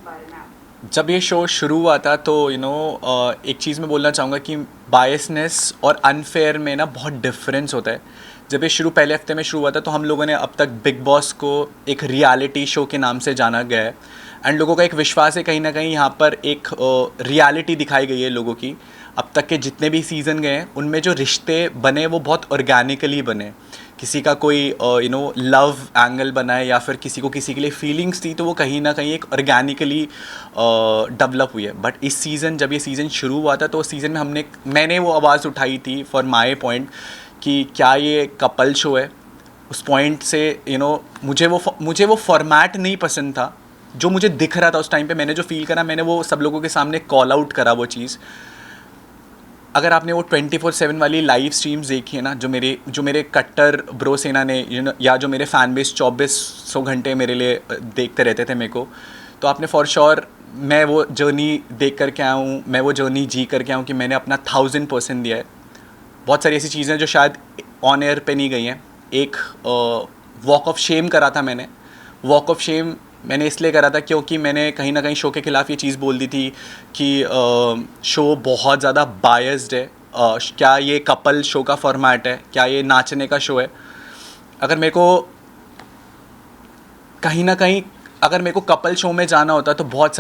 बारे में आप? जब ये शो शुरू हुआ था तो एक चीज़ मैं बोलना चाहूँगा कि बायसनेस और अनफेयर में ना बहुत डिफरेंस होता है। जब ये शुरू पहले हफ्ते में शुरू हुआ था तो हम लोगों ने अब तक बिग बॉस को एक रियलिटी शो के नाम से जाना गया है, एंड लोगों का एक विश्वास है कहीं ना कहीं यहाँ पर एक रियलिटी दिखाई गई है लोगों की। अब तक के जितने भी सीज़न गए हैं उनमें जो रिश्ते बने वो बहुत ऑर्गेनिकली बने। किसी का कोई लव एंगल बना है या फिर किसी को किसी के लिए फीलिंग्स थी तो वो कहीं ना कहीं एक ऑर्गेनिकली डेवलप हुई है। बट इस सीज़न जब ये सीज़न शुरू हुआ था तो उस सीज़न में मैंने वो आवाज़ उठाई थी फॉर माई पॉइंट कि क्या ये कपल शो है। उस पॉइंट से मुझे वो फॉर्मेट नहीं पसंद था जो मुझे दिख रहा था उस टाइम पे। मैंने जो फील करा मैंने वो सब लोगों के सामने कॉल आउट करा वो चीज़। अगर आपने वो 24/7 वाली लाइव स्ट्रीम्स देखी है ना, जो मेरे कट्टर ब्रो सेना ने या जो मेरे फ़ैन बेस 2400 घंटे मेरे लिए देखते रहते थे मेरे को, तो आपने फॉर श्योर मैं वो जर्नी देख कर के आया हूँ, मैं वो जर्नी जी कर के आया हूँ कि मैंने अपना 1000% दिया है। बहुत सारी ऐसी चीज़ें जो शायद ऑन एयर पे नहीं गई हैं। एक वॉक ऑफ शेम करा था मैंने। वॉक ऑफ शेम मैंने इसलिए करा था क्योंकि मैंने कहीं ना कहीं शो के ख़िलाफ़ ये चीज़ बोल दी थी कि शो बहुत ज़्यादा बायस्ड है। क्या ये कपल शो का फॉर्मेट है, क्या ये नाचने का शो है। अगर मेरे को कहीं ना कहीं अगर मेरे को कपल शो में जाना होता तो बहुत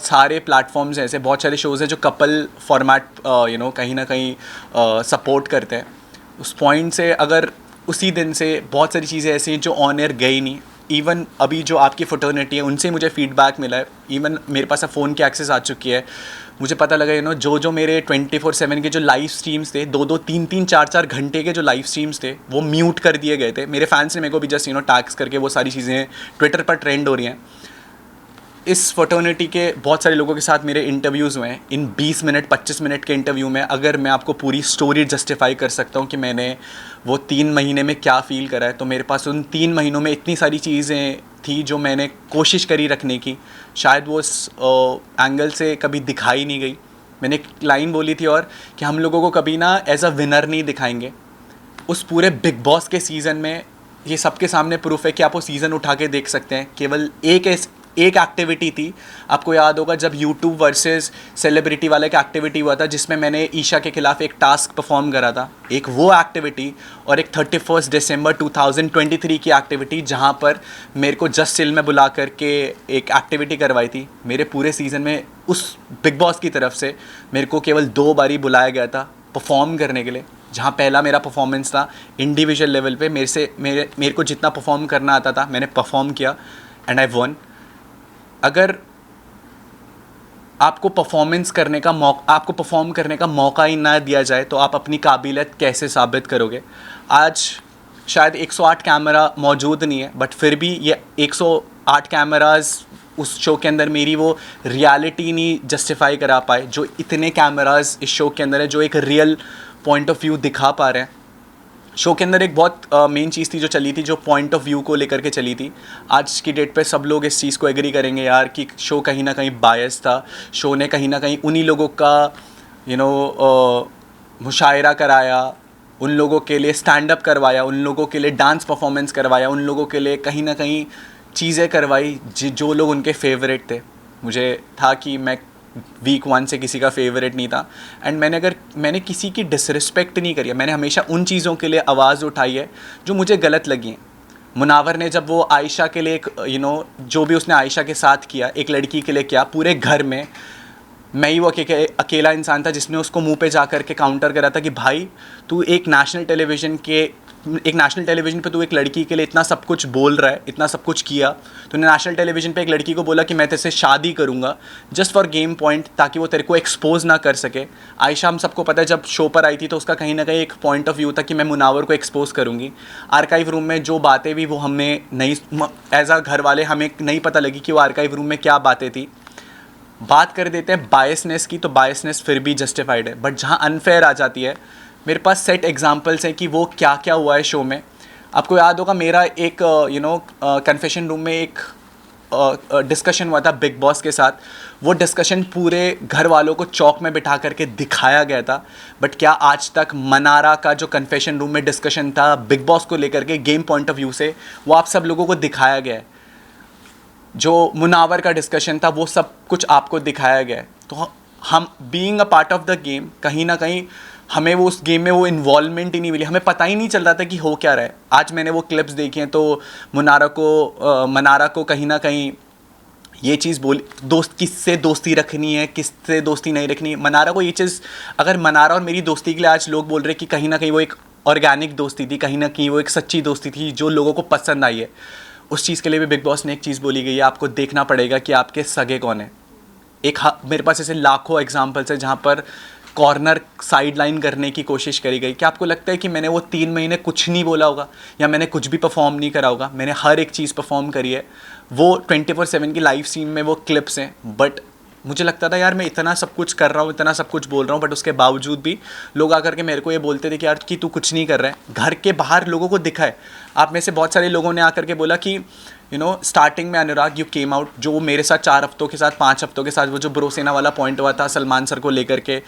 सारे प्लेटफॉर्म्स हैं ऐसे, बहुत सारे शोज़ हैं जो कपल फॉर्मेट कहीं ना कहीं सपोर्ट करते हैं। उस पॉइंट से अगर उसी दिन से बहुत सारी चीज़ें ऐसी हैं जो ऑन एयर गई नहीं। इवन अभी जो आपकी फ्रेटर्निटी है उनसे मुझे फीडबैक मिला है। इवन मेरे पास अब फ़ोन की एक्सेस आ चुकी है। मुझे पता लगा जो मेरे 24/7 के जो लाइव स्ट्रीम्स थे, 2-2 3-3 4-4 घंटे के जो लाइव स्ट्रीम्स थे वो म्यूट कर दिए गए थे। मेरे फैंस ने मेरे को भी जस्ट टैग्स करके वो सारी चीज़ें ट्विटर पर ट्रेंड हो रही हैं। इस फ्रेटर्निटी के बहुत सारे लोगों के साथ मेरे इंटरव्यूज़ हुए हैं। इन 20 मिनट 25 मिनट के इंटरव्यू में अगर मैं आपको पूरी स्टोरी जस्टिफाई कर सकता हूँ कि मैंने वो 3 महीने में क्या फ़ील करा है, तो मेरे पास उन 3 महीनों में इतनी सारी चीज़ें थी जो मैंने कोशिश करी रखने की। शायद वो उस एंगल से कभी दिखाई नहीं गई। मैंने एक लाइन बोली थी और कि हम लोगों को कभी ना एज अ विनर नहीं दिखाएंगे। उस पूरे बिग बॉस के सीज़न में ये सबके सामने प्रूफ है कि आप वो सीज़न उठा के देख सकते हैं। केवल एक एक्टिविटी थी, आपको याद होगा जब यूट्यूब वर्सेस सेलिब्रिटी वाला एक एक्टिविटी हुआ था जिसमें मैंने ईशा के खिलाफ एक टास्क परफॉर्म करा था। एक वो एक्टिविटी और एक 31 दिसंबर 2023 की एक्टिविटी जहां पर मेरे को जस्ट चिल में बुला करके एक एक्टिविटी करवाई थी। मेरे पूरे सीज़न में उस बिग बॉस की तरफ से मेरे को केवल 2 बारी बुलाया गया था परफॉर्म करने के लिए, जहाँ पहला मेरा परफॉर्मेंस था इंडिविजुअल लेवल पे। मेरे को जितना परफॉर्म करना आता था मैंने परफॉर्म किया एंड आई वन। अगर आपको परफॉर्म करने का मौका ही ना दिया जाए तो आप अपनी काबिलियत कैसे साबित करोगे। आज शायद 108 कैमरा मौजूद नहीं है, बट फिर भी ये 108 कैमरास उस शो के अंदर मेरी वो रियलिटी नहीं जस्टिफाई करा पाए जो इतने कैमरास इस शो के अंदर है, जो एक रियल पॉइंट ऑफ व्यू दिखा पा रहे हैं। शो के अंदर एक बहुत मेन चीज़ थी जो चली थी, जो पॉइंट ऑफ व्यू को लेकर के चली थी। आज की डेट पे सब लोग इस चीज़ को एग्री करेंगे यार कि शो कहीं ना कहीं बायस था। शो ने कहीं ना कहीं उन्हीं लोगों का मुशायरा कराया, उन लोगों के लिए स्टैंड अप करवाया, उन लोगों के लिए डांस परफॉर्मेंस करवाया, उन लोगों के लिए कहीं ना कहीं चीज़ें करवाई जो लोग उनके फेवरेट थे। मुझे था कि मैं वीक 1 से किसी का फेवरेट नहीं था, एंड मैंने किसी की डिसरिस्पेक्ट नहीं करी है। मैंने हमेशा उन चीज़ों के लिए आवाज़ उठाई है जो मुझे गलत लगी हैं। मुनावर ने जब वो आयशा के लिए एक जो भी उसने आयशा के साथ किया, एक लड़की के लिए किया, पूरे घर में मैं ही वो अकेला इंसान था जिसने उसको मुंह पे जा कर के काउंटर करा था कि भाई तू एक नेशनल टेलीविज़न पे तू एक लड़की के लिए इतना सब कुछ बोल रहा है, इतना सब कुछ किया। तूने नेशनल टेलीविज़न पे एक लड़की को बोला कि मैं तेरे से शादी करूँगा जस्ट फॉर गेम पॉइंट, ताकि वो तेरे को एक्सपोज ना कर सके। आयशा हम सबको पता है जब शो पर आई थी तो उसका कहीं ना कहीं एक पॉइंट ऑफ व्यू था कि मैं मुनावर को एक्सपोज करूँगी। आर्काइव रूम में जो बातें भी वो हमें नहीं, एज आ घर वाले हमें नहीं पता लगी कि वो आर्काइव रूम में क्या बातें थी। बात कर देते हैं बायसनेस की, तो बायसनेस फिर भी जस्टिफाइड है, बट जहाँ अनफेयर आ जाती है मेरे पास सेट एग्जांपल्स हैं कि वो क्या क्या हुआ है शो में। आपको याद होगा मेरा एक कन्फेशन रूम में एक डिस्कशन हुआ था बिग बॉस के साथ। वो डिस्कशन पूरे घर वालों को चौक में बिठा करके दिखाया गया था, बट क्या आज तक मनारा का जो कन्फेशन रूम में डिस्कशन था बिग बॉस को लेकर के गेम पॉइंट ऑफ व्यू से, वो आप सब लोगों को दिखाया गया है? जो मुनावर का डिस्कशन था वो सब कुछ आपको दिखाया गया है। तो हम being a part of the game, कहीं ना कहीं हमें वो उस गेम में वो इन्वॉल्वमेंट ही नहीं मिली, हमें पता ही नहीं चल रहा था कि हो क्या रहा है। आज मैंने वो क्लिप्स देखी हैं तो मनारा को कहीं ना कहीं ये चीज़ बोली, दोस्त किससे दोस्ती रखनी है, किससे दोस्ती नहीं रखनी है। मनारा को ये चीज़, अगर मनारा और मेरी दोस्ती के लिए आज लोग बोल रहे हैं कि कहीं ना कहीं वो एक ऑर्गेनिक दोस्ती थी, कहीं ना कहीं वो एक सच्ची दोस्ती थी जो लोगों को पसंद आई है, उस चीज़ के लिए भी बिग बॉस ने एक चीज़ बोली गई है, आपको देखना पड़ेगा कि आपके सगे कौन है। मेरे पास ऐसे लाखों एग्जाम्पल्स है जहाँ पर कॉर्नर साइड लाइन करने की कोशिश करी गई। क्या आपको लगता है कि मैंने वो 3 महीने कुछ नहीं बोला होगा या मैंने कुछ भी परफॉर्म नहीं करा होगा? मैंने हर एक चीज़ परफॉर्म करी है। वो 24/7 की लाइव स्ट्रीम में वो क्लिप्स हैं, बट मुझे लगता था यार मैं इतना सब कुछ कर रहा हूँ, इतना सब कुछ बोल रहा हूँ, बट उसके बावजूद भी लोग आकर के मेरे को ये बोलते थे कि यार कि तू कुछ नहीं कर रहा है। घर के बाहर लोगों को दिखा है। आप में से बहुत सारे लोगों ने आकर के बोला कि स्टार्टिंग में अनुराग यू केम आउट, जो मेरे साथ 4 हफ्तों के साथ 5 हफ्तों के साथ वो जो ब्रोसेना वाला पॉइंट हुआ था सलमान सर को लेकर के,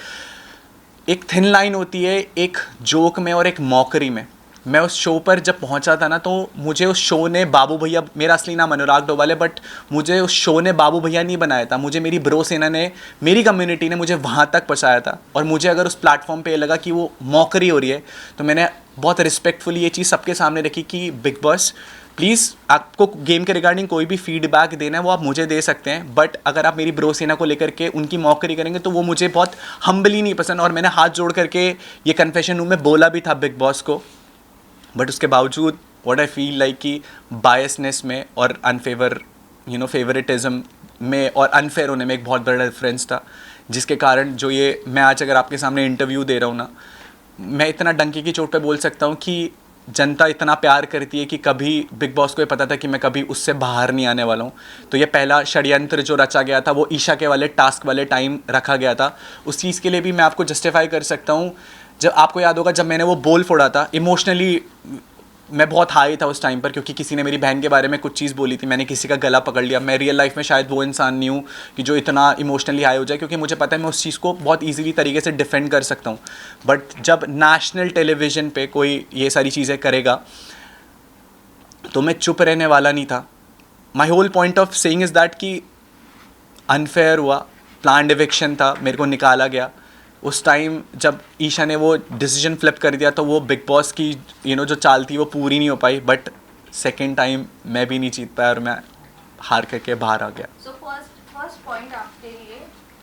एक थिन लाइन होती है एक जोक में और एक मॉकरी में। मैं उस शो पर जब पहुंचा था ना, तो मुझे उस शो ने बाबू भैया, मेरा असली नाम अनुराग डोभाल है, बट मुझे उस शो ने बाबू भैया नहीं बनाया था, मुझे मेरी ब्रो सेना ने, मेरी कम्युनिटी ने मुझे वहाँ तक पहुँचाया था। और मुझे अगर उस प्लेटफॉर्म पे लगा कि वो मॉकरी हो रही है, तो मैंने बहुत रिस्पेक्टफुली ये चीज़ सबके सामने रखी कि बिग बॉस प्लीज़, आपको गेम के रिगार्डिंग कोई भी फीडबैक देना है वो आप मुझे दे सकते हैं, बट अगर आप मेरी ब्रो सेना को लेकर के उनकी मॉकरी करेंगे तो वो मुझे बहुत हम्बली नहीं पसंद। और मैंने हाथ जोड़ करके ये कन्फेशन रूम में बोला भी था बिग बॉस को, बट उसके बावजूद व्हाट आई फील लाइक कि बायसनेस में और फेवरेटिज्म में और अनफेयर होने में एक बहुत बड़ा डिफरेंस था, जिसके कारण जो ये मैं आज अगर आपके सामने इंटरव्यू दे रहा हूँ ना, मैं इतना डंके की चोट पे बोल सकता हूँ कि जनता इतना प्यार करती है कि कभी बिग बॉस को ये पता था कि मैं कभी उससे बाहर नहीं आने वाला हूँ। तो ये पहला षड्यंत्र जो रचा गया था वो ईशा के वाले टास्क वाले टाइम रखा गया था। उस चीज़ के लिए भी मैं आपको जस्टिफाई कर सकता हूँ। जब आपको याद होगा, जब मैंने वो बोल फोड़ा था, इमोशनली मैं बहुत हाई था उस टाइम पर, क्योंकि किसी ने मेरी बहन के बारे में कुछ चीज़ बोली थी, मैंने किसी का गला पकड़ लिया। मैं रियल लाइफ में शायद वो इंसान नहीं हूँ कि जो इतना इमोशनली हाई हो जाए, क्योंकि मुझे पता है मैं उस चीज़ को बहुत ईजीली तरीके से डिफेंड कर सकता हूँ। बट जब नेशनल टेलीविज़न पे कोई ये सारी चीज़ें करेगा तो मैं चुप रहने वाला नहीं था। My whole point of saying is that कि अनफेयर हुआ, प्लान्ड इविक्शन था, मेरे को निकाला गया। उस टाइम जब ईशा ने वो डिसीजन फ्लिप कर दिया तो वो बिग बॉस की जो चाल थी वो पूरी नहीं हो पाई। बट सेकेंड टाइम मैं भी नहीं जीत पाया और मैं हार करके बाहर आ गया। सो फर्स्ट पॉइंट आपके लिए,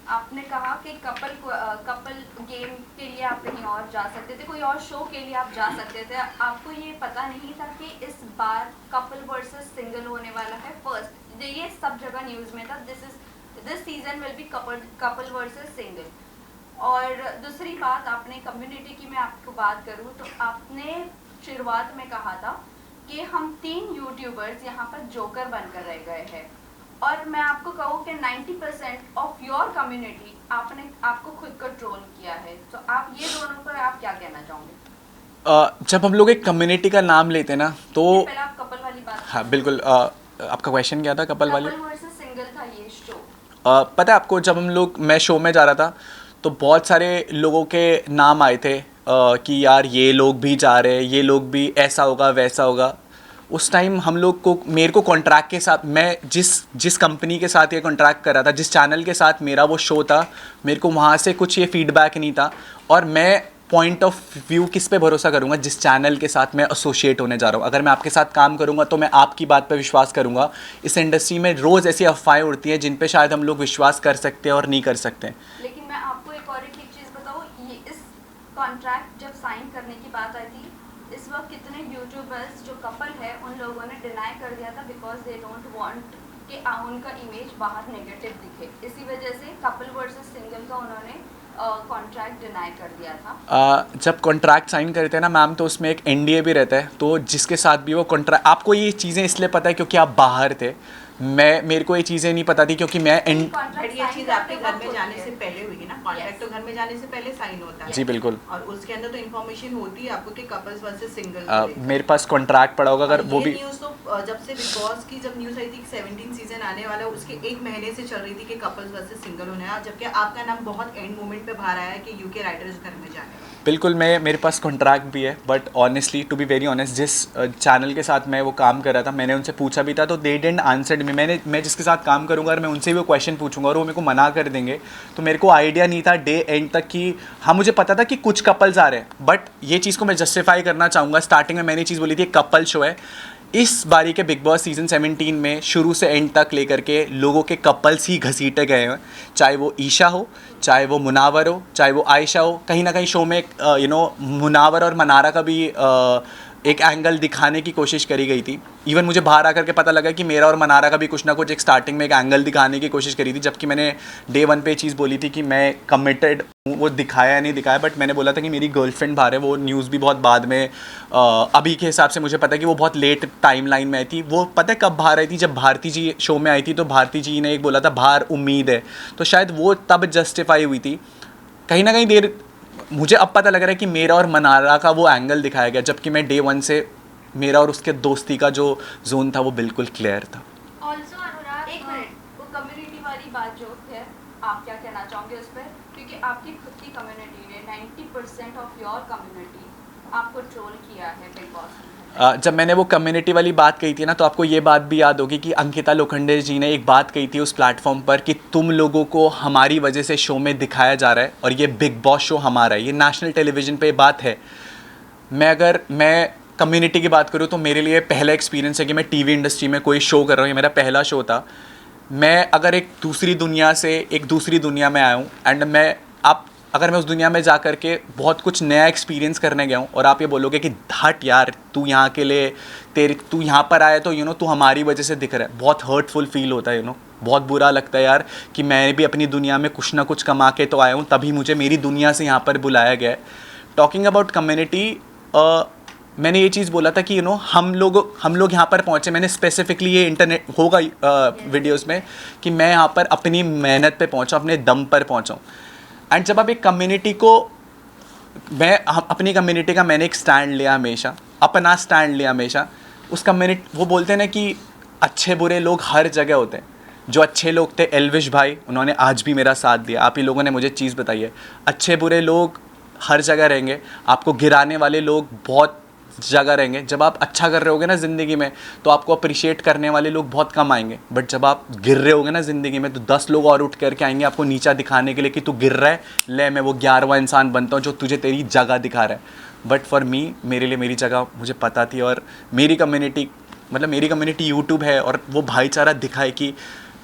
आपने कहा कि कपल गेम के लिए आप कहीं और जा सकते थे, कोई और शो के लिए आप जा सकते थे, आपको ये पता नहीं था कि इस बार कपल वर्सेस सिंगल होने वाला है। फर्स्ट ये सब जगह न्यूज़ में था, this season will be couple versus single. और दूसरी बात, आपने कम्युनिटी की मैं आपको बात करूँ तो आपने शुरुआत में कहा था कि हम 3 यूट्यूबर्स यहाँ पर जोकर बनकर रह गए हैं, और मैं आपको कहूँ कि 90% ऑफ योर कम्युनिटी आपको खुद को ट्रोल किया है। तो आप ये दोनों पर आप क्या कहना चाहोगे? जब हम लोग एक कम्युनिटी का नाम लेते हैं ना तो पहले आप कपल वाली बात। हाँ बिल्कुल। आपका क्वेश्चन क्या था? कपल वाली वर्सेस सिंगल था ये शो। पता है आपको, जब मैं शो में जा रहा था तो बहुत सारे लोगों के नाम आए थे कि यार ये लोग भी जा रहे हैं, ये लोग भी, ऐसा होगा वैसा होगा। उस टाइम हम लोग को, मेरे को कॉन्ट्रैक्ट के साथ, मैं जिस कंपनी के साथ ये कॉन्ट्रैक्ट कर रहा था, जिस चैनल के साथ मेरा वो शो था, मेरे को वहाँ से कुछ ये फीडबैक नहीं था। और मैं पॉइंट ऑफ व्यू किस पे भरोसा करूँगा? जिस चैनल के साथ मैं एसोसिएट होने जा रहा हूँ। अगर मैं आपके साथ काम करूँगा तो मैं आपकी बात पे विश्वास करूँगा। इस इंडस्ट्री में रोज़ ऐसी अफवाहें उड़ती हैं जिन पे शायद हम लोग विश्वास कर सकते हैं और नहीं कर सकते। लेकिन मैं आपको एक और एक चीज़ बताऊँ, ये इस कॉन्ट्रैक्ट जब साइन करने की बात आई थी, इस वक्त कितने यूट्यूबर्स जो कपल है उन लोगों ने डिनाई कर दिया था बिकॉज दे डोंट वांट कि उनका इमेज बाहर नेगेटिव दिखे। इसी वजह से कपल वर्सेस सिंगल का उन्होंने कॉन्ट्रैक्ट डिनाई कर दिया था। जब कॉन्ट्रैक्ट साइन करते हैं ना मैम, तो उसमें एक एनडीए भी रहता है। तो जिसके साथ भी वो कॉन्ट्रैक्ट, आपको ये चीज़ें इसलिए पता है क्योंकि आप बाहर थे। मेरे को ये चीज़ें नहीं पता थी क्योंकि मैं ये चीज़ आपके घर में जाने से पहले हुई ना, कॉन्ट्रैक्ट तो घर में जाने से पहले साइन होता है। जी बिल्कुल। और उसके अंदर तो इन्फॉर्मेशन होती है आपको कि कपल्स वर्सेस सिंगल। मेरे पास कॉन्ट्रैक्ट पड़ा होगा अगर वो भी। न्यूज़ तो जब से बिग बॉस की जब न्यूज़ आई थी 17 सीजन आने वाला है, उसके 1 महीने से चल रही थी कि कपल्स वर्सेस सिंगल होने वाला, जबकि आपका नाम बहुत एंड मोमेंट पे बाहर आया है कि यूके राइटर्स घर में जाने वाला। बिल्कुल, मेरे पास कॉन्ट्रैक्ट भी है, but honestly to be very honest, जिस चैनल के साथ मैं वो काम कर रहा था, मैंने उनसे पूछा भी था तो दे डिडंट आंसर में, मैं जिसके साथ काम करूँगा और मैं उनसे भी वो क्वेश्चन पूछूंगा और वो मेरे को मना कर देंगे, तो मेरे को आइडिया नहीं था डे एंड तक कि हाँ, मुझे पता था कि कुछ कपल्स आ रहे हैं, बट ये चीज़ को मैं जस्टिफाई करना चाहूँगा। स्टार्टिंग में मैंने चीज़ बोली थी कपल शो है, इस बारी के बिग बॉस सीज़न 17 में शुरू से एंड तक लेकर के लोगों के कपल्स ही घसीटे गए हैं, चाहे वो ईशा हो, चाहे वो मुनावर हो, चाहे वो आयशा हो। कहीं ना कहीं शो में मुनावर और मनारा का भी एक एंगल दिखाने की कोशिश करी गई थी। इवन मुझे बाहर आकर के पता लगा कि मेरा और मनारा का भी कुछ ना कुछ एक स्टार्टिंग में एक एंगल दिखाने की कोशिश करी थी, जबकि मैंने डे 1 पे चीज़ बोली थी कि मैं कमिटेड हूँ। वो दिखाया या नहीं दिखाया, बट मैंने बोला था कि मेरी गर्लफ्रेंड बाहर है। वो न्यूज़ भी बहुत बाद में अभी के हिसाब से मुझे पता है कि वो बहुत लेट टाइम लाइन में आई थी। वो पता है कब बाहर आई थी? जब भारती जी शो में आई थी, तो भारती जी ने एक बोला था बाहर उम्मीद है, तो शायद वो तब जस्टिफाई हुई थी। कहीं ना कहीं देर मुझे अब पता लग रहा है कि मेरा और मनारा का वो एंगल दिखाया गया, जबकि मैं डे 1 से मेरा और उसके दोस्ती का जो जोन था वो बिल्कुल क्लियर था। ऑल्सो अनुराग, एक मिनट, वो कम्युनिटी वाली बात जो है, आप क्या कहना चाहोगे उस पर? क्योंकि आपकी खुद की कम्युनिटी ने 90% ऑफ योर कम्युनिटी आपको ट्रोल किया है बिग बॉस में। जब मैंने वो कम्युनिटी वाली बात कही थी ना, तो आपको ये बात भी याद होगी कि अंकिता लोखंडे जी ने एक बात कही थी उस प्लेटफॉर्म पर कि तुम लोगों को हमारी वजह से शो में दिखाया जा रहा है और ये बिग बॉस शो हमारा है, ये नेशनल टेलीविज़न पे बात है। अगर मैं कम्युनिटी की बात करूँ तो मेरे लिए पहला एक्सपीरियंस है कि मैं टीवी इंडस्ट्री में कोई शो कर रहा हूँ, ये मेरा पहला शो था। मैं अगर एक दूसरी दुनिया से एक दूसरी दुनिया में आया हूँ, एंड अगर मैं उस दुनिया में जा कर के बहुत कुछ नया एक्सपीरियंस करने गया हूँ और आप ये बोलोगे कि हट यार, तू यहाँ के लिए तू यहाँ पर आया तो तू हमारी वजह से दिख रहा है, बहुत हर्टफुल फील होता है। बहुत बुरा लगता है यार कि मैं भी अपनी दुनिया में कुछ ना कुछ कमा के तो आया हूँ, तभी मुझे मेरी दुनिया से यहाँ पर बुलाया गया है। टॉकिंग अबाउट कम्युनिटी, मैंने ये चीज़ बोला था कि हम लोग यहाँ पर पहुँचे। मैंने स्पेसिफिकली ये इंटरनेट होगा वीडियोस में कि मैं यहाँ पर अपनी मेहनत पे पहुँचा, अपने दम पर पहुँचा हूँ। एंड जब आप एक कम्युनिटी को, अपनी कम्युनिटी का मैंने एक स्टैंड लिया हमेशा, अपना स्टैंड लिया हमेशा। उस कम्युनिटी, वो बोलते हैं ना कि अच्छे बुरे लोग हर जगह होते हैं। जो अच्छे लोग थे एल्विश भाई, उन्होंने आज भी मेरा साथ दिया। आप ही लोगों ने मुझे चीज़ बताई है, अच्छे बुरे लोग हर जगह रहेंगे, आपको गिराने वाले लोग बहुत जगह रहेंगे। जब आप अच्छा कर रहे होगे ना ज़िंदगी में, तो आपको अप्रिशिएट करने वाले लोग बहुत कम आएंगे, बट जब आप गिर रहे होगे ना ज़िंदगी में, तो 10 लोग और उठ करके आएंगे आपको नीचा दिखाने के लिए कि तू गिर रहा है, ले मैं वो 11वां इंसान बनता हूँ जो तुझे तेरी जगह दिखा रहा है। बट फॉर मी, मेरे लिए मेरी जगह मुझे पता थी, और मेरी कम्युनिटी यूट्यूब है, और वो भाईचारा दिखाए कि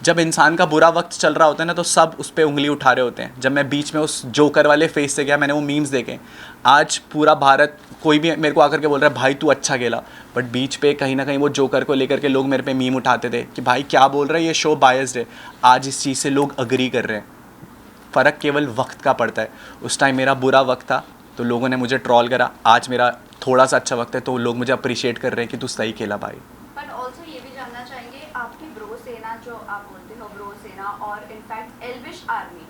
जब इंसान का बुरा वक्त चल रहा होता है ना, तो सब उस पर उंगली उठा रहे होते हैं। जब मैं बीच में उस जोकर वाले फेस से गया, मैंने वो मीम्स देखे। आज पूरा भारत, कोई भी मेरे को आकर के बोल रहा है भाई तू अच्छा खेला, बट बीच पे कहीं ना कहीं वो जोकर को लेकर के लोग मेरे पे मीम उठाते थे कि भाई क्या बोल रहा है, ये शो बायस्ड है। आज इस चीज़ से लोग अग्री कर रहे हैं। फ़र्क केवल वक्त का पड़ता है। उस टाइम मेरा बुरा वक्त था तो लोगों ने मुझे ट्रोल करा, आज मेरा थोड़ा सा अच्छा वक्त है तो लोग मुझे अप्रिशिएट कर रहे हैं कि तू सही खेला भाई। पर ऑल्सो ये भी जानना चाहेंगे, आपकी ब्रो सेना जो आप बोलते हो, ब्रो सेना और इनफैक्ट एल्विश आर्मी,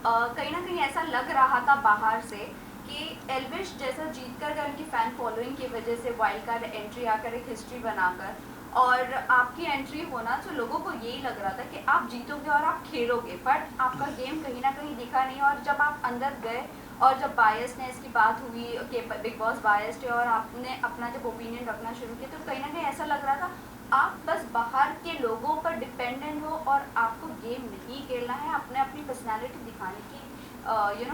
कहीं ना कहीं ऐसा लग रहा था बाहर से कि एल्विश जैसा जीत कर उनकी फ़ैन फॉलोइंग की वजह से वाइल्ड कार्ड एंट्री आकर एक हिस्ट्री बनाकर, और आपकी एंट्री होना, तो लोगों को यही लग रहा था कि आप जीतोगे और आप खेलोगे, बट आपका गेम कहीं ना कहीं दिखा नहीं। और जब आप अंदर गए और जब बायसनेस की बात हुई कि बिग बॉस बायस्ड है, और आपने अपना जब ओपिनियन रखना शुरू किया, तो कहीं ना कहीं ऐसा लग रहा था आप बस बाहर के लोगों पर डिपेंडेंट हो और आपको गेम नहीं खेलना है, अपने अपनी पर्सनालिटी दिखाने की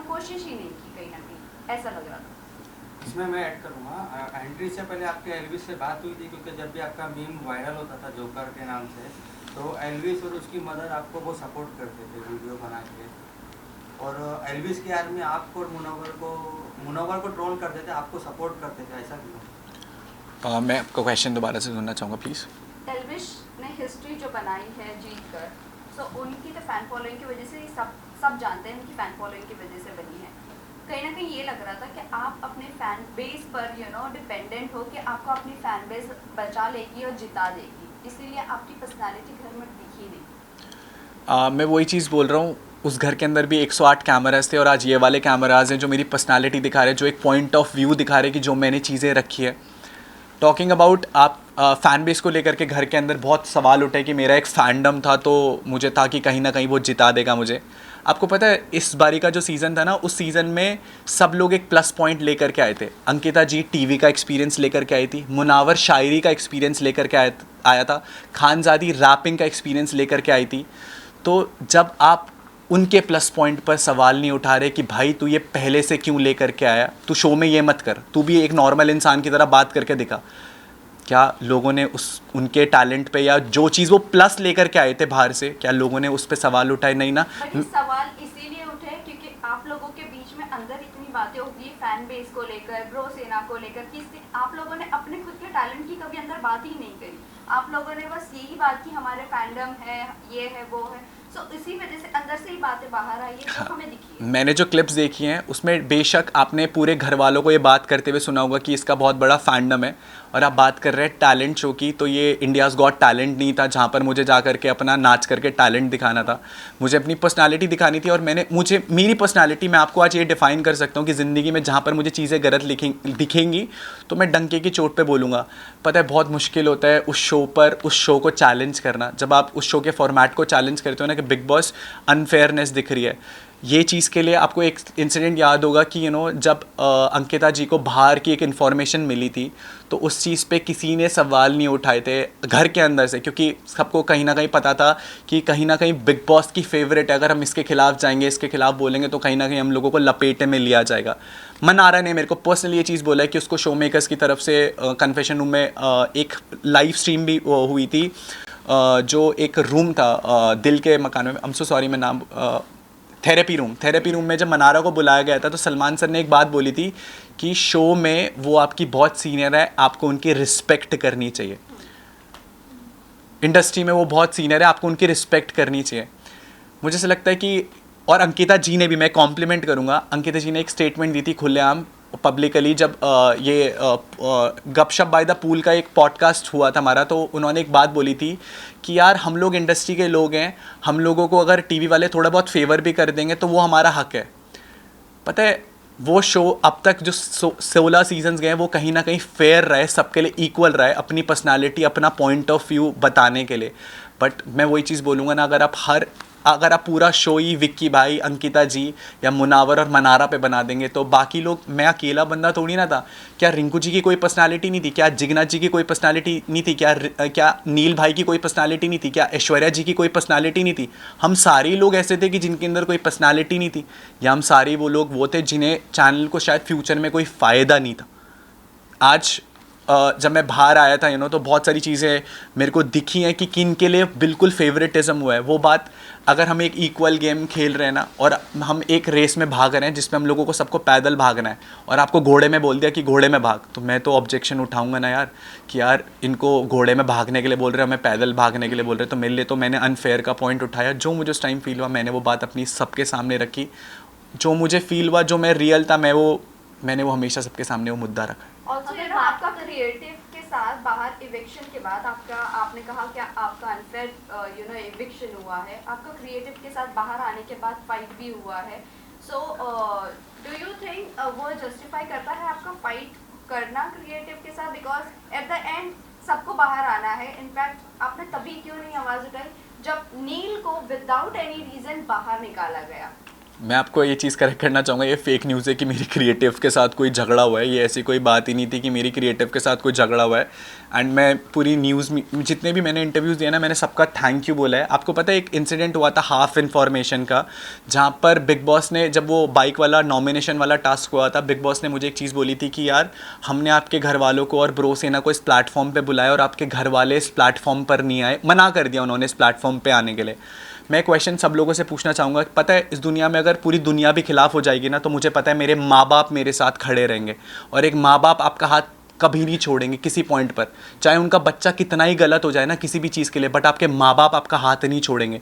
कोशिश ही नहीं की, कहीं ना कहीं ऐसा लग रहा था। इसमें मैं ऐड करूँगा, एंट्री से पहले आपके एल्विस से बात हुई थी, क्योंकि जब भी आपका मीम वायरल होता था जोकर के नाम से, तो एल्विस और उसकी मदर आपको वो सपोर्ट करते थे वीडियो बना के, और एल्विस की आर्मी आपको और मुनव्वर को ट्रोल करते थे, आपको सपोर्ट करते थे, ऐसा क्यों? मैं आपका क्वेश्चन दोबारा से सुनना चाहूँगा प्लीज़। एल्विश ने हिस्ट्री जो बनाई है जीत कर, सो उनकी तो फ़ैन फॉलोइंग की वजह से सब जानते हैं, उनकी फ़ैन फॉलोइंग की वजह से बनी है। कहीं ना कहीं ये लग रहा था कि आप अपने फ़ैन बेस पर डिपेंडेंट हो कि आपको अपनी फ़ैन बेस बचा लेगी और जिता देगी, इसीलिए आपकी पर्सनालिटी घर में दिखी नहीं। मैं वही चीज़ बोल रहा हूँ, उस घर के अंदर भी 108 कैमराज थे, और आज ये वाले कैमराज हैं जो मेरी पर्सनालिटी दिखा रहे हैं, जो एक पॉइंट ऑफ व्यू दिखा रहे हैं कि जो मैंने चीज़ें रखी है। टॉकिंग अबाउट आप फ़ैन बेस को लेकर के घर के अंदर बहुत सवाल उठे कि मेरा एक फैंडम था तो मुझे था कि कहीं ना कहीं वो जिता देगा मुझे। आपको पता है इस बारी का जो सीज़न था ना, उस सीज़न में सब लोग एक प्लस पॉइंट लेकर के आए थे। अंकिता जी टीवी का एक्सपीरियंस लेकर के आई थी, मुनावर शायरी का एक्सपीरियंस लेकर के आया था, खानज़ादी रैपिंग का एक्सपीरियंस लेकर के आई थी। तो जब आप उनके प्लस पॉइंट पर सवाल नहीं उठा रहे कि भाई तू ये पहले से क्यों लेकर के आया, तू शो में ये मत कर, तू भी एक नॉर्मल इंसान की तरह बात करके दिखा, क्या लोगों ने उनके टैलेंट पे या जो चीज़ वो प्लस लेकर के आए थे बाहर से, क्या लोगों ने उस पर सवाल उठाए? नहीं ना। सवाल इसीलिए उठे क्योंकि आप लोगों के बीच में अंदर इतनी बातें होगी फैन बेस को लेकर, ब्रो सेना को लेकर, कि आप लोगों ने अपने खुद के टैलेंट की कभी अंदर बात ही नहीं करी। आप लोगों ने बस यही बात की हमारे फैंडम है, ये है, वो है। सो इसी वजह से अंदर से ही बातें बाहर आई है, तो हमें दिखी है। मैंने जो क्लिप्स देखी हैं उसमें बेशक आपने पूरे घर वालों को ये बात करते हुए सुना होगा कि इसका बहुत बड़ा फैंडम है, और आप बात कर रहे हैं टैलेंट शो की, तो ये इंडियाज़ गॉट टैलेंट नहीं था जहाँ पर मुझे जा करके अपना नाच करके टैलेंट दिखाना था। मुझे अपनी पर्सनालिटी दिखानी थी, और मुझे मेरी पर्सनालिटी, मैं आपको आज ये डिफ़ाइन कर सकता हूँ कि ज़िंदगी में जहाँ पर मुझे चीज़ें गलत दिखेंगी तो मैं डंके की चोट पे बोलूँगा। पता है बहुत मुश्किल होता है उस शो पर उस शो को चैलेंज करना। जब आप उस शो के फॉर्मेट को चैलेंज करते हो ना कि बिग बॉस अनफेयरनेस दिख रही है, ये चीज़ के लिए आपको एक इंसिडेंट याद होगा कि जब अंकिता जी को बाहर की एक इन्फॉर्मेशन मिली थी तो उस चीज़ पे किसी ने सवाल नहीं उठाए थे घर के अंदर से, क्योंकि सबको कहीं ना कहीं पता था कि कहीं ना कहीं बिग बॉस की फेवरेट है, अगर हम इसके खिलाफ जाएंगे, इसके खिलाफ बोलेंगे तो कहीं ना कहीं हम लोगों को लपेटे में लिया जाएगा। मनारा ने मेरे को पर्सनली ये चीज़ बोला है कि उसको शो मेकर्स की तरफ से कन्फेशन रूम में एक लाइव स्ट्रीम भी हुई थी, जो एक रूम था दिल के मकान में, आई एम सो सॉरी मैं नाम, थेरेपी रूम में जब मनारा को बुलाया गया था तो सलमान सर ने एक बात बोली थी कि शो में वो आपकी बहुत सीनियर है, आपको उनकी रिस्पेक्ट करनी चाहिए। इंडस्ट्री में वो बहुत सीनियर है, आपको उनकी रिस्पेक्ट करनी चाहिए। मुझे ऐसा लगता है कि, और अंकिता जी ने भी, मैं कॉम्प्लीमेंट करूँगा, अंकिता जी ने एक स्टेटमेंट दी थी खुलेआम पब्लिकली जब ये गपशप बाय द पूल का एक पॉडकास्ट हुआ था हमारा, तो उन्होंने एक बात बोली थी कि यार हम लोग इंडस्ट्री के लोग हैं, हम लोगों को अगर टीवी वाले थोड़ा बहुत फेवर भी कर देंगे तो वो हमारा हक है। पता है वो शो अब तक जो 16 सीजन्स गए वो कहीं ना कहीं फेयर रहे, सबके लिए इक्वल रहे, अपनी पर्सनालिटी अपना पॉइंट ऑफ व्यू बताने के लिए। बट मैं वही चीज़ बोलूँगा ना, अगर आप पूरा शो ही विक्की भाई, अंकिता जी या मुनावर और मनारा पे बना देंगे तो बाकी लोग, मैं अकेला बंदा थोड़ी ना था। क्या रिंकू जी की कोई पर्सनालिटी नहीं थी? क्या जिगना जी की कोई पर्सनालिटी नहीं थी? क्या नील भाई की कोई पर्सनालिटी नहीं थी? क्या ऐश्वर्या जी की कोई पर्सनालिटी नहीं थी? हम सारे लोग ऐसे थे कि जिनके अंदर कोई पर्सनालिटी नहीं थी, या हम सारे वो लोग वो थे जिन्हें चैनल को शायद फ्यूचर में कोई फ़ायदा नहीं था। आज जब मैं बाहर आया था तो बहुत सारी चीज़ें मेरे को दिखी हैं कि किन के लिए बिल्कुल फेवरेटिज्म हुआ है। वो बात, अगर हम एक इक्वल गेम खेल रहे हैं ना, और हम एक रेस में भाग रहे हैं जिसमें हम लोगों को सबको पैदल भागना है, और आपको घोड़े में बोल दिया कि घोड़े में भाग, तो मैं तो ऑब्जेक्शन उठाऊंगा ना यार, कि यार इनको घोड़े में भागने के लिए बोल रहे हैं, हमें पैदल भागने के लिए बोल रहे हैं। तो मेरे लिए तो मैंने अनफेयर का पॉइंट उठाया, जो मुझे उस टाइम फील हुआ मैंने वो बात अपनी सबके सामने रखी, जो मुझे फील हुआ, जो मैं रियल था मैंने वो हमेशा सबके सामने वो मुद्दा रखा। और आपका क्रिएटिव के साथ बाहर इविक्शन के बाद आपने कहा कि आपका अनफेयर इविक्शन हुआ है, आपका क्रिएटिव के साथ बाहर आने के बाद फाइट भी हुआ है। सो डू यू थिंक वो जस्टिफाई करता है आपका फाइट करना क्रिएटिव के साथ? बिकॉज एट द एंड सबको बाहर आना है। इनफैक्ट आपने तभी क्यों नहीं आवाज़ उठाई जब नील को विदाउट एनी रीज़न बाहर निकाला गया? मैं आपको ये चीज़ करेक्ट करना चाहूँगा, ये फेक न्यूज़ है कि मेरी क्रिएटिव के साथ कोई झगड़ा हुआ है। ये ऐसी कोई बात ही नहीं थी कि मेरी क्रिएटिव के साथ कोई झगड़ा हुआ है। एंड मैं पूरी न्यूज़ में जितने भी मैंने इंटरव्यूज़ दिए ना, मैंने सबका थैंक यू बोला है। आपको पता है एक इंसिडेंट हुआ था हाफ इन्फॉर्मेशन का, जहाँ पर बिग बॉस ने, जब वो बाइक वाला नॉमिनेशन वाला टास्क हुआ था, बिग बॉस ने मुझे एक चीज़ बोली थी कि यार हमने आपके घर वालों को और ब्रो सेना को इस प्लेटफॉर्म पर बुलाया और आपके घर वाले इस प्लेटफॉर्म पर नहीं आए, मना कर दिया उन्होंने इस प्लेटफॉर्म पर आने के लिए। मैं क्वेश्चन सब लोगों से पूछना चाहूँगा, पता है इस दुनिया में अगर पूरी दुनिया भी खिलाफ हो जाएगी ना, तो मुझे पता है मेरे माँ बाप मेरे साथ खड़े रहेंगे, और एक माँ बाप आपका हाथ कभी नहीं छोड़ेंगे किसी पॉइंट पर, चाहे उनका बच्चा कितना ही गलत हो जाए ना किसी भी चीज़ के लिए, बट आपके माँ बाप आपका हाथ नहीं छोड़ेंगे।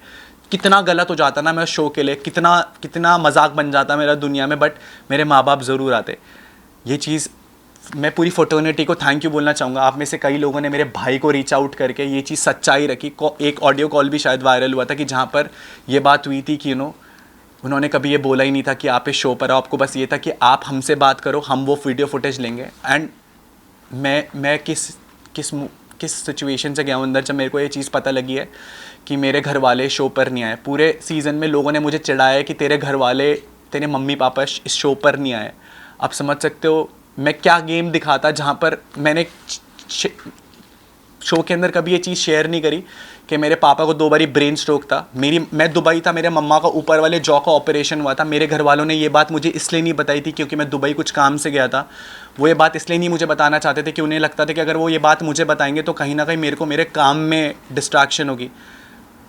कितना गलत हो जाता ना मैं शो के लिए, कितना मजाक बन जाता मेरा दुनिया में, बट मेरे माँ बाप ज़रूर आते। ये चीज़ मैं पूरी फ्रेटर्निटी को थैंक यू बोलना चाहूँगा। आप में से कई लोगों ने मेरे भाई को रीच आउट करके ये चीज़ सच्चाई रखी। एक ऑडियो कॉल भी शायद वायरल हुआ था कि जहाँ पर ये बात हुई थी कि उन्होंने कभी ये बोला ही नहीं था कि आप इस शो पर आओ, आपको बस ये था कि आप हमसे बात करो, हम वो वीडियो फुटेज लेंगे। एंड मैं किस किस सिचुएशन से गया हूँ अंदर जब मेरे को ये चीज़ पता लगी है कि मेरे घर वाले शो पर नहीं आए। पूरे सीज़न में लोगों ने मुझे चिढ़ाया है कि तेरे घर वाले, तेरे मम्मी पापा इस शो पर नहीं आए। आप समझ सकते हो मैं क्या गेम दिखाता जहाँ पर मैंने शो के अंदर कभी ये चीज़ शेयर नहीं करी कि मेरे पापा को 2 बारी ब्रेन स्ट्रोक था, मैं दुबई था, मेरे मम्मा का ऊपर वाले जॉ का ऑपरेशन हुआ था। मेरे घर वालों ने ये बात मुझे इसलिए नहीं बताई थी क्योंकि मैं दुबई कुछ काम से गया था। वो ये बात इसलिए नहीं मुझे बताना चाहते थे कि उन्हें लगता था कि अगर वो ये बात मुझे बताएंगे तो कहीं ना कहीं मेरे को मेरे काम में डिस्ट्रैक्शन होगी।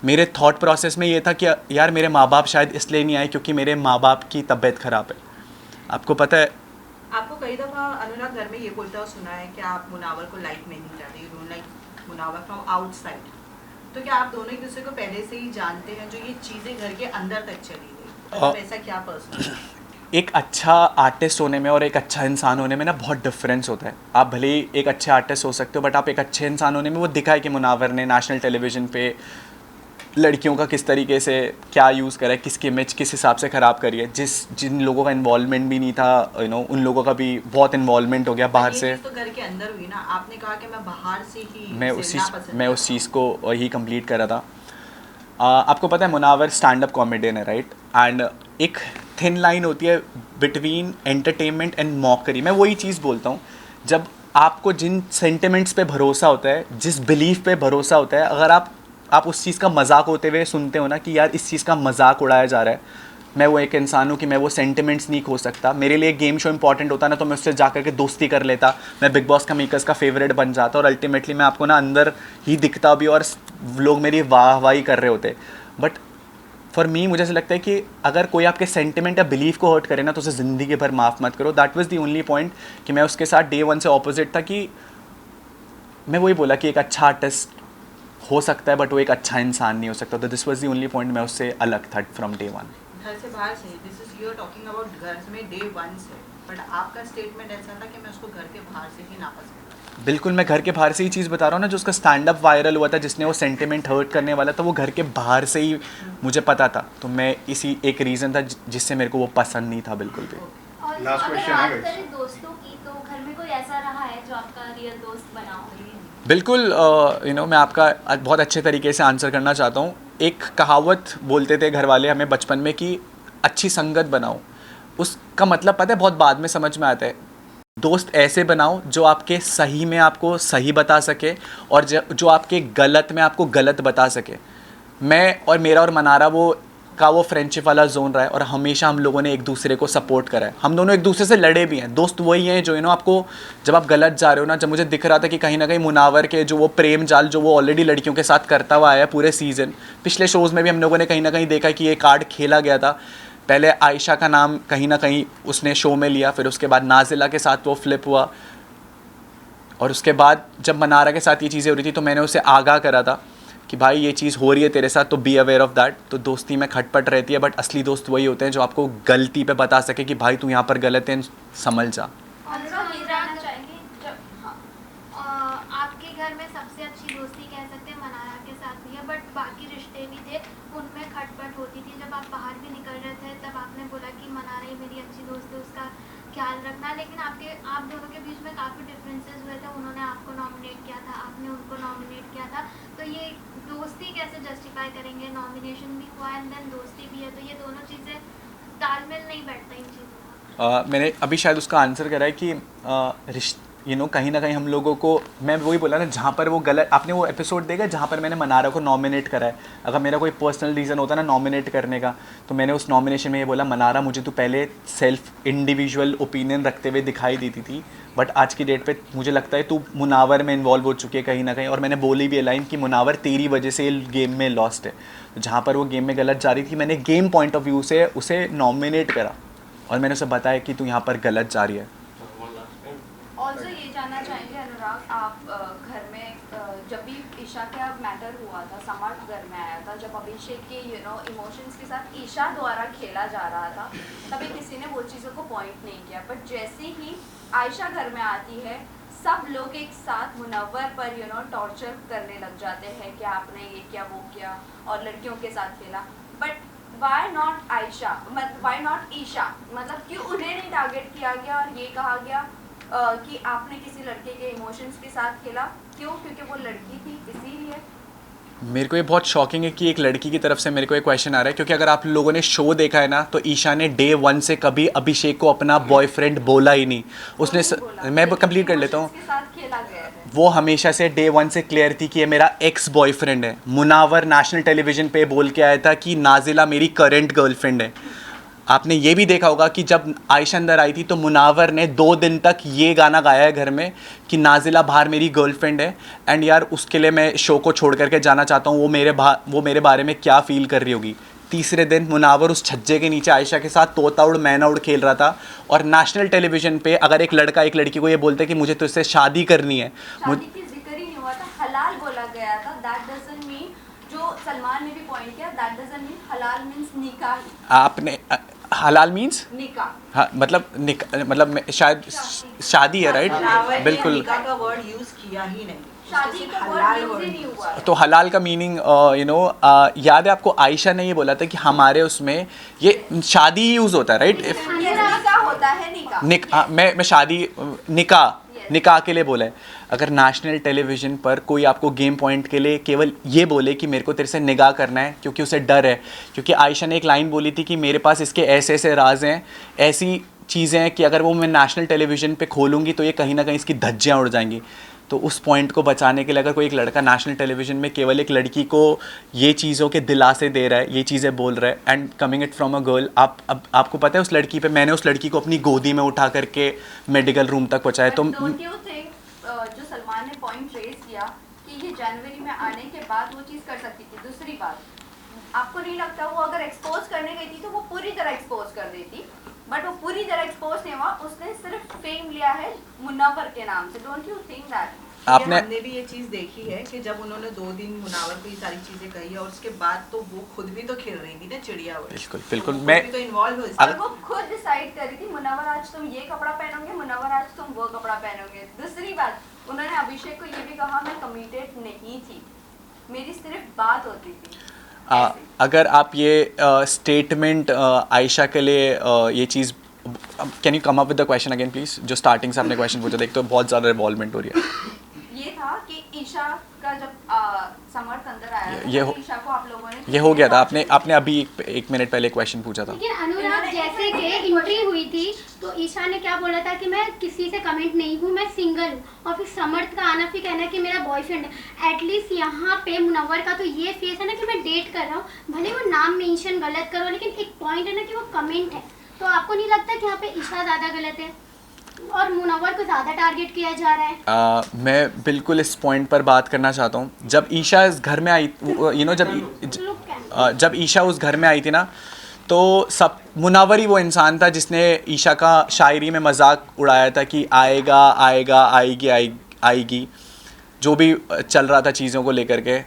मेरे थॉट प्रोसेस में ये था कि यार मेरे माँ बाप शायद इसलिए नहीं आए क्योंकि मेरे माँ बाप की तबीयत ख़राब है। आपको पता है, आपको कई दफ़ा अनुराग घर में ये बोलता हुआ सुना है कि आप मुनावर को लाइक नहीं करते, you don't like Munawar from outside. तो क्या आप दोनों एक दूसरे को पहले से ही जानते हैं जो ये चीज़ें घर के अंदर तक चली गई? मतलब ऐसा क्या पर्सनल? एक अच्छा आर्टिस्ट होने में और एक अच्छा इंसान होने में ना बहुत डिफरेंस होता है। आप भले ही एक अच्छे आर्टिस्ट हो सकते हो बट आप एक अच्छे इंसान होने में, वो दिखा है कि मुनावर ने नेशनल टेलीविज़न पे लड़कियों का किस तरीके से क्या यूज़ करा है, किसकी इमेज किस हिसाब से ख़राब करी है। जिन लोगों का इन्वॉल्वमेंट भी नहीं था, उन लोगों का भी बहुत इन्वॉल्वमेंट हो गया बाहर से। तो घर के अंदर हुई ना, आपने कहा कि मैं बाहर से ही मैं उस चीज़ को ही कंप्लीट कर रहा था। आपको पता है मुनावर स्टैंड अप कॉमेडियन है, राइट? एंड एक थिन लाइन होती है बिटवीन एंटरटेनमेंट एंड मॉकरी। मैं वही चीज़ बोलता हूँ, जब आपको जिन सेंटिमेंट्स पे भरोसा होता है, जिस बिलीफ पे भरोसा होता है, अगर आप उस चीज़ का मजाक होते हुए सुनते हो ना कि यार इस चीज़ का मजाक उड़ाया जा रहा है, मैं वो एक इंसान हूँ कि मैं वो सेंटिमेंट्स नहीं खो सकता। मेरे लिए गेम शो इंपॉर्टेंट होता ना तो मैं उससे जा कर के दोस्ती कर लेता, मैं बिग बॉस का मेकर्स का फेवरेट बन जाता और अल्टीमेटली मैं आपको ना अंदर ही दिखता भी और लोग मेरी वाहवाही कर रहे होते। बट फॉर मी मुझे ऐसा लगता है कि अगर कोई आपके सेंटिमेंट या बिलीफ को हर्ट करे ना तो उसे ज़िंदगी भर माफ़ मत करो। That was the only point कि मैं उसके साथ डे 1 से ऑपोजिट था कि मैं वही बोला कि एक अच्छा आर्टिस्ट हो सकता है बट वो एक अच्छा इंसान नहीं हो सकता। तो this was the only point, मैं उससे अलग था फ्रॉम डे 1। घर से बाहर से, this is you are talking about घर में डे 1 से, बट आपका स्टेटमेंट ऐसा था कि मैं उसको घर के बाहर से ही नापसंद करता। बिल्कुल, मैं घर के बाहर से ही चीज़ बता रहा हूँ ना, जो उसका स्टैंड अप वायरल हुआ था जिसने वो सेंटिमेंट हर्ट करने वाला था, वो घर के बाहर से ही मुझे पता था। तो मैं इसी एक रीज़न था जिससे मेरे को वो पसंद नहीं था बिल्कुल भी। और Last अगर question है बात guys. करें दोस्तों की, तो घर में कोई ऐसा रहा है जो आपका रियल दोस्त बना हो? बिल्कुल, मैं आपका बहुत अच्छे तरीके से आंसर करना चाहता हूँ। एक कहावत बोलते थे घर वाले हमें बचपन में कि अच्छी संगत बनाओ। उसका मतलब पता है बहुत बाद में समझ में आता है। दोस्त ऐसे बनाओ जो आपके सही में आपको सही बता सके और जो आपके गलत में आपको गलत बता सके। मैं और मेरा और मनारा वो फ्रेंडशिप वाला जोन रहा है और हमेशा हम लोगों ने एक दूसरे को सपोर्ट करा है। हम दोनों एक दूसरे से लड़े भी हैं। दोस्त वही हैं जो आपको जब आप गलत जा रहे हो ना, जब मुझे दिख रहा था कि कहीं ना कहीं मुनावर के जो वो प्रेम जाल जो वो ऑलरेडी लड़कियों के साथ करता हुआ आया पूरे सीज़न, पिछले शोज़ में भी हम लोगों ने कहीं ना कहीं देखा कि ये कार्ड खेला गया था। पहले आयशा का नाम कहीं ना कहीं उसने शो में लिया, फिर उसके बाद नाजिला के साथ वो फ्लिप हुआ और उसके बाद जब मनारा के साथ ये चीज़ें हो रही थी तो मैंने उसे आगाह करा था कि भाई ये चीज़ हो रही है तेरे साथ, तो बी अवेयर ऑफ दैट। तो दोस्ती में खटपट रहती है बट असली दोस्त वही होते हैं जो आपको गलती पे बता सके कि भाई तू यहाँ पर गलत है, संभल जा। अनुराग ये जानना चाहेंगे जब आपके घर में सबसे अच्छी दोस्ती कह सकते हैं मनारा के साथ भी है, बट बाकी रिश्ते भी थे उनमें खटपट होती थी। जब आप बाहर भी निकल रहे थे तब आपने बोला कि मनारा ही मेरी अच्छी दोस्त है, उसका ख्याल रखना, लेकिन आप दोनों के बीच में काफ़ी डिफरेंसेस हुए थे। उन्होंने आपको नॉमिनेट किया था, आपने उनको नॉमिनेट किया था, तो ये दोस्ती कैसे जस्टिफाई करेंगे? नॉमिनेशन भी हुआ एंड देन दोस्ती भी है, तो ये दोनों चीज़ें तालमेल नहीं बैठता इन चीज़ों का। मैंने अभी शायद उसका आंसर करा है कि कहीं ना कहीं हम लोगों को, मैं वही बोला ना, जहाँ पर वो गलत, आपने वो एपिसोड देखा जहाँ पर मैंने मनारा को नॉमिनेट करा है। अगर मेरा कोई पर्सनल रीज़न होता ना नॉमिनेट करने का, तो मैंने उस नॉमिनेशन में ये बोला मनारा मुझे तो पहले सेल्फ इंडिविजुअल ओपिनियन रखते हुए दिखाई देती थी बट आज की डेट पे मुझे लगता है तू मुनावर में इन्वॉल्व हो चुकी है कहीं ना कहीं। और मैंने बोली भी लाइन कि मुनावर तेरी वजह से गेम में लॉस्ट है। तो जहाँ पर वो गेम में गलत जा रही थी मैंने गेम पॉइंट ऑफ व्यू से उसे नॉमिनेट करा और मैंने उसे बताया कि तू यहाँ पर गलत जा रही है। ऑल्सो ये जानना चाहेंगे अनुराग, आप घर में जब भी ईशा का मैटर हुआ था, समाज घर में आया था, जब अभिषेक के इमोशंस के साथ ईशा द्वारा खेला जा रहा था, तभी किसी ने वो चीज़ों को पॉइंट नहीं किया। बट जैसे ही आयशा घर में आती है सब लोग एक साथ मुनव्वर पर टॉर्चर करने लग जाते हैं कि आपने ये किया वो किया और लड़कियों के साथ खेला। But why not Ayesha, why not Isha, मतलब क्यों उन्हें नहीं टारगेट किया गया और ये कहा गया कि आपने किसी लड़के के इमोशंस के साथ खेला, क्यों? क्योंकि वो लड़की थी इसीलिए। मेरे को ये बहुत शॉकिंग है कि एक लड़की की तरफ से मेरे को एक क्वेश्चन आ रहा है, क्योंकि अगर आप लोगों ने शो देखा है ना, तो ईशा ने डे 1 से कभी अभिषेक को अपना बॉयफ्रेंड बोला ही नहीं। उसने मैं कंप्लीट कर लेता हूँ। के साथ खेला गया है। वो हमेशा से डे 1 से क्लियर थी कि ये मेरा एक्स बॉयफ्रेंड है। मुनावर नेशनल टेलीविज़न पे बोल के आया था कि नाजिला मेरी करंट गर्लफ्रेंड है। आपने ये भी देखा होगा कि जब आयशा अंदर आई थी तो मुनावर ने 2 दिन तक ये गाना गाया है घर में कि नाजिला बाहर मेरी गर्लफ्रेंड है। एंड यार उसके लिए मैं शो को छोड़ करके जाना चाहता हूँ। वो मेरे बारे में क्या फ़ील कर रही होगी। तीसरे दिन मुनावर उस छज्जे के नीचे आयशा के साथ तोता उड़ मैना उड़ खेल रहा था। और नेशनल टेलीविज़न पे अगर एक लड़का एक लड़की को ये बोलते कि मुझे तुझसे शादी करनी है, शादी की जिक्र ही नहीं हुआ था, हलाल बोला गया था। दैट डजंट मीन, जो सलमान ने भी पॉइंट किया, दैट डजंट मीन हलाल मींस निकाह। आपने हलाल मीन्स निकाह हाँ, मतलब शायद शादी है, मुनावर राइट? ने बिल्कुल। निकाह का वर्ड यूज किया ही नहीं, शादी उसने का हलाल वर्ड यूज ही word नहीं use हुआ। तो हलाल का मीनिंग याद है आपको? आयशा ने ये बोला था कि हमारे उसमें ये शादी यूज़ होता है, राइट? निकाह होता है, निकाह। मैं शादी निकाह के लिए बोला है। अगर नेशनल टेलीविज़न पर कोई आपको गेम पॉइंट के लिए केवल ये बोले कि मेरे को तेरे से निगाह करना है क्योंकि उसे डर है, क्योंकि आयशा ने एक लाइन बोली थी कि मेरे पास इसके ऐसे ऐसे राज हैं, ऐसी चीज़ें हैं कि अगर वो मैं नेशनल टेलीविज़न पे खोलूँगी तो ये कहीं ना कहीं इसकी धज्जियाँ उड़ जाएंगी। तो उस पॉइंट को बचाने के लिए अगर कोई एक लड़का नेशनल टेलीविज़न में केवल एक लड़की को ये चीज़ों के दिलासे दे रहा है, ये चीज़ें बोल रहा है, and coming it from a girl, आपको पता है उस लड़की पे मैंने उस लड़की को अपनी गोदी में उठा करके मेडिकल रूम तक पहुँचाया। तो डोंट यू थिंक जो सलमान ने पॉइंट रेज किया कि ये जनवरी में आने के बाद वो चीज़ कर सकती थी। दूसरी बात, आपको नहीं लगता वो अगर एक्सपोज करने गई थी तो वो पूरी तरह एक्सपोज कर देती? बट वो पूरी तरह एक्सपोज नहीं हुआ, उसने सिर्फ फेम लिया है मुनव्वर के नाम से। Don't you think that? हमने भी ये चीज देखी है कि जब उन्होंने 2 दिन मुनावर को ये सारी चीजें कही है और उसके बाद तो वो खुद भी तो खेल रही थी ना चिड़िया वर्ड। बिल्कुल बिल्कुल। तो मैं भी तो इन्वॉल्व हो और वो खुद डिसाइड करी थी, मुनव्वर आज तुम ये कपड़ा पहनोगे, मुनव्वर आज तुम वो कपड़ा पहनोगे। दूसरी बात, उन्होंने अभिषेक को ये भी कहा मैं कमिटेड नहीं थी, मेरी सिर्फ बात होती थी। अगर आप ये स्टेटमेंट आयशा के लिए ये चीज़, can you come up with the question again please? जो स्टार्टिंग से आपने क्वेश्चन पूछा, देख तो बहुत ज़्यादा रिवॉल्वमेंट हो रही है। ये था कि ईशा का जब समर्थ अंदर आया था, ये तो हो- ईशा को आप लोगों ने ये हो गया था। आपने अभी एक मिनट पहले क्वेश्चन पूछा था। लेकिन अनुराग जैसे कि एंट्री हुई थी तो ईशा ने क्या बोला था कि मैं किसी से कमेंट नहीं हूँ, मैं सिंगल हूँ। और फिर समर्थ का आना फिर कहना कि मेरा बॉयफ्रेंड है। एटलीस्ट यहाँ पे मुनव्वर का तो ये फेस है ना कि मैं डेट कर रहा हूँ, भले वो नाम मेंशन गलत करो, लेकिन एक पॉइंट है ना कि वो कमेंट है। तो आपको नहीं लगता कि यहाँ पे ईशा ज़्यादा गलत है और मुनव्वर को ज़्यादा टारगेट किया जा रहा है? मैं बिल्कुल इस पॉइंट पर बात करना चाहता हूँ। जब ईशा इस घर में आई, जब ईशा उस घर में आई थी ना, तो सब मुनव्वर ही वो इंसान था जिसने ईशा का शायरी में मजाक उड़ाया था कि आएगा आएगा आएगी, जो भी चल रहा था चीज़ों को लेकर के,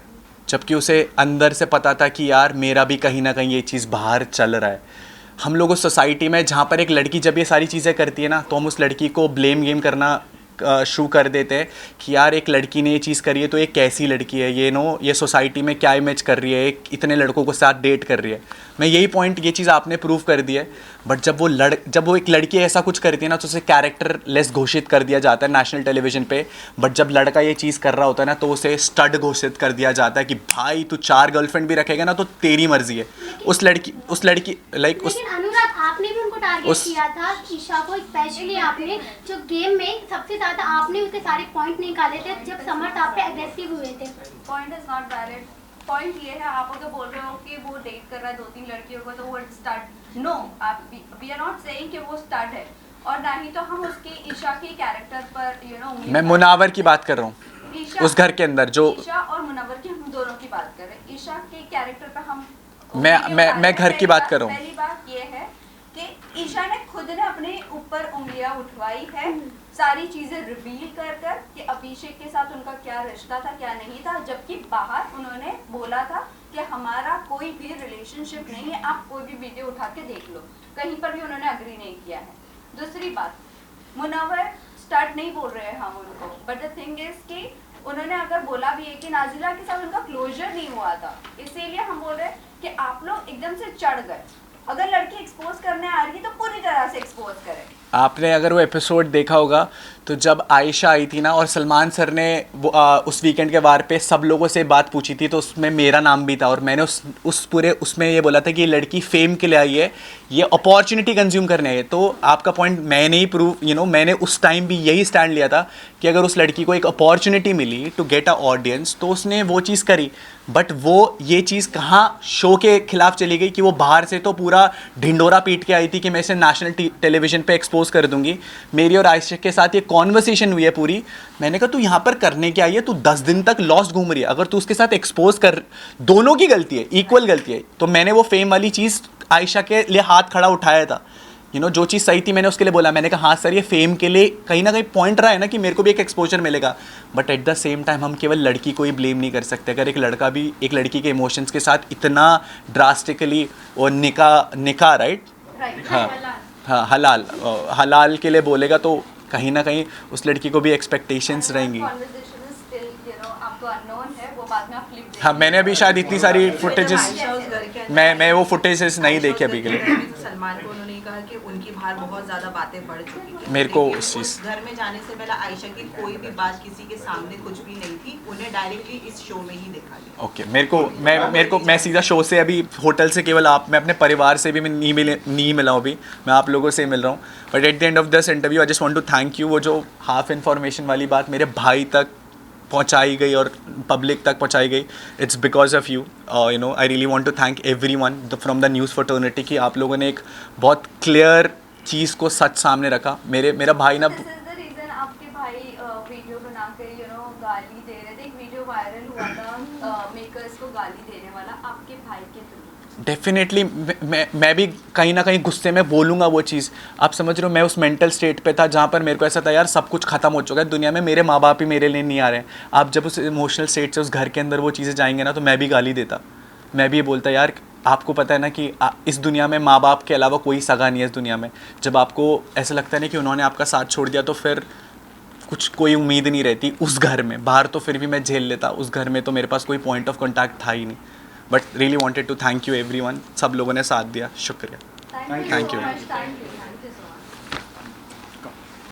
जबकि उसे अंदर से पता था कि यार मेरा भी कहीं ना कहीं ये चीज़ बाहर चल रहा है। हम लोग उस सोसाइटी में जहाँ पर एक लड़की जब ये सारी चीज़ें करती है ना, तो हम उस लड़की को ब्लेम गेम करना शुरू कर देते हैं कि यार एक लड़की ने ये चीज़ करी है तो ये कैसी लड़की है, ये सोसाइटी में क्या इमेज कर रही है, एक इतने लड़कों के साथ डेट कर रही है। मैं यही पॉइंट, ये चीज़ आपने प्रूव कर दी है। बट जब वो एक लड़की ऐसा कुछ करती है ना, तो उसे कैरेक्टर लेस घोषित कर दिया जाता है नेशनल टेलीविज़न पे। बट जब लड़का ये चीज़ कर रहा होता है ना, तो उसे स्टड घोषित कर दिया जाता है कि भाई तू 4 गर्लफ्रेंड भी रखेगा ना तो तेरी मर्जी है। उस लड़की लाइक उस लेकिन अनुराग आपने भी उनको टारगेट किया था, ईशा को स्पेशली आपने, जो गेम में सबसे ज्यादा आपने उसके सारे पॉइंट निकाले थे जब समर्थ आप पे अग्रेसिव हुए थे। Point is not valid. Point ये है, आप अगर बोल रहे हो कि वो डेट कर रहा है 2-3 लड़कियों को तो वो स्टार्ट, नो, आप वी आर नॉट सेइंग कि वो स्टार्ट है, और ना ही तो हम उसकी ईशा के कैरेक्टर पर मैं मुनव्वर की बात कर रहा हूँ, ईशा उस घर के अंदर जो ईशा और मुनव्वर की हम दोनों की बात कर रहे हैं। ईशा के कैरेक्टर पे हम मैं घर की बात कर रहा हूँ। पहली बात ये है कि ईशा ने खुद ने अपने ऊपर उंगलियां उठवाई है, सारी चीजें रिवील कर कि अभिषेक के साथ उनका क्या रिश्ता था क्या नहीं था, जबकि बाहर उन्होंने बोला था कि हमारा कोई भी रिलेशनशिप नहीं है, आप कोई भी वीडियो उठा के देख लो, कहीं पर भी उन्होंने अग्री नहीं किया है। दूसरी बात, मुनव्वर स्टार्ट नहीं बोल रहे हैं हम उनको, बट द थिंग इज कि उन्होंने अगर बोला भी है कि नाजिला के साथ उनका क्लोजर नहीं हुआ था, इसीलिए हम बोल रहे हैं कि आप लोग एकदम से चढ़ गए। अगर लड़की एक्सपोज करने आ रही है तो पूरी तरह से एक्सपोज करें। आपने अगर वो एपिसोड देखा होगा तो जब आयशा आई थी ना और सलमान सर ने वो उस वीकेंड के वार पे सब लोगों से बात पूछी थी तो उसमें मेरा नाम भी था और मैंने उस पूरे उसमें ये बोला था कि ये लड़की फेम के लिए आई है, ये अपॉर्चुनिटी कंज्यूम करने आई है। तो आपका पॉइंट मैंने ही प्रूव मैंने उस टाइम भी यही स्टैंड लिया था कि अगर उस लड़की को एक अपॉर्चुनिटी मिली टू गेट अ ऑडियंस तो उसने वो चीज़ करी। बट वो ये चीज़ कहाँ शो के खिलाफ चली गई कि वो बाहर से तो पूरा ढिंडोरा पीट के आई थी कि मैं इसे नेशनल टेलीविजन पे एक्सपोज कर दूंगी। मेरी और आयशा के साथ ये कॉन्वर्सेशन हुई है पूरी, मैंने कहा तू यहाँ पर करने क्या आई है, तू 10 दिन तक लॉस्ट घूम रही है, अगर तू उसके साथ एक्सपोज कर, दोनों की गलती है, इक्वल गलती है। तो मैंने वो फेम वाली चीज़ आयशा के लिए हाथ खड़ा उठाया था, जो चीज़ सही थी मैंने उसके लिए बोला। मैंने कहा हाँ सर ये फेम के लिए कहीं ना कहीं पॉइंट रहा है ना कि मेरे को भी एक एक्सपोजर मिलेगा, but at the same time हम केवल लड़की को ही ब्लेम नहीं कर सकते। अगर एक लड़का भी एक लड़की के इमोशंस के साथ इतना ड्रास्टिकली और निकाह राइट हाँ हलाल के लिए बोलेगा तो कहीं ना कहीं उस लड़की को भी एक्सपेक्टेशंस रहेंगी। आपको अननोन है वो बाद में आप क्लिप हाँ मैंने अभी शायद इतनी सारी फुटेजेस मैं वो फुटेजेस नहीं देखे अभी के लिए। सलमान को उन्होंने कहा कि उनकी बाहर बहुत ज़्यादा बातें बढ़ चुकी थी। मेरे को लेकिन उस चीज़ घर में जाने से पहले आयशा की कोई भी बात किसी के सामने कुछ भी नहीं थी, उन्हें डायरेक्टली इस शो में ही देखा गया। ओके मेरे को मैं सीधा शो से अभी होटल से केवल मैं अपने परिवार से भी मैं नहीं मिला हूँ अभी, मैं आप लोगों से मिल रहा हूँ। But at the end of this interview I just want to thank you. वो जो हाफ इन्फॉर्मेशन वाली बात मेरे भाई तक पहुंचाई गई और पब्लिक तक पहुंचाई गई, it's because of you. I really want to thank everyone from the news fraternity कि आप लोगों ने एक बहुत क्लियर चीज़ को सच सामने रखा। मेरा भाई ना This is the reason आपके भाई वीडियो बना के गाली दे रहे थे। एक वीडियो वायरल हुआ था मेकर्स को गाली देने वाला आपके भाई के थ्रू। डेफिनेटली मैं भी कहीं ना कहीं गुस्से में बोलूँगा वो चीज़। आप समझ रहे हो मैं उस मेंटल स्टेट पे था जहाँ पर मेरे को ऐसा था यार सब कुछ ख़त्म हो चुका है दुनिया में, मेरे माँ बाप ही मेरे लिए नहीं आ रहे हैं। आप जब उस इमोशनल स्टेट से उस घर के अंदर वो चीज़ें जाएंगे ना तो मैं भी गाली देता, मैं भी ये बोलता यार आपको पता है ना कि इस दुनिया में माँ बाप के अलावा कोई सगा नहीं है इस दुनिया में। जब आपको ऐसा लगता है ना कि उन्होंने आपका साथ छोड़ दिया तो फिर कुछ कोई उम्मीद नहीं रहती उस घर में। बाहर तो फिर भी मैं झेल लेता, उस घर में तो मेरे पास कोई पॉइंट ऑफ कॉन्टैक्ट था ही नहीं। But really wanted to thank you everyone, सब लोगों ने साथ दिया, शुक्रिया। Thank you.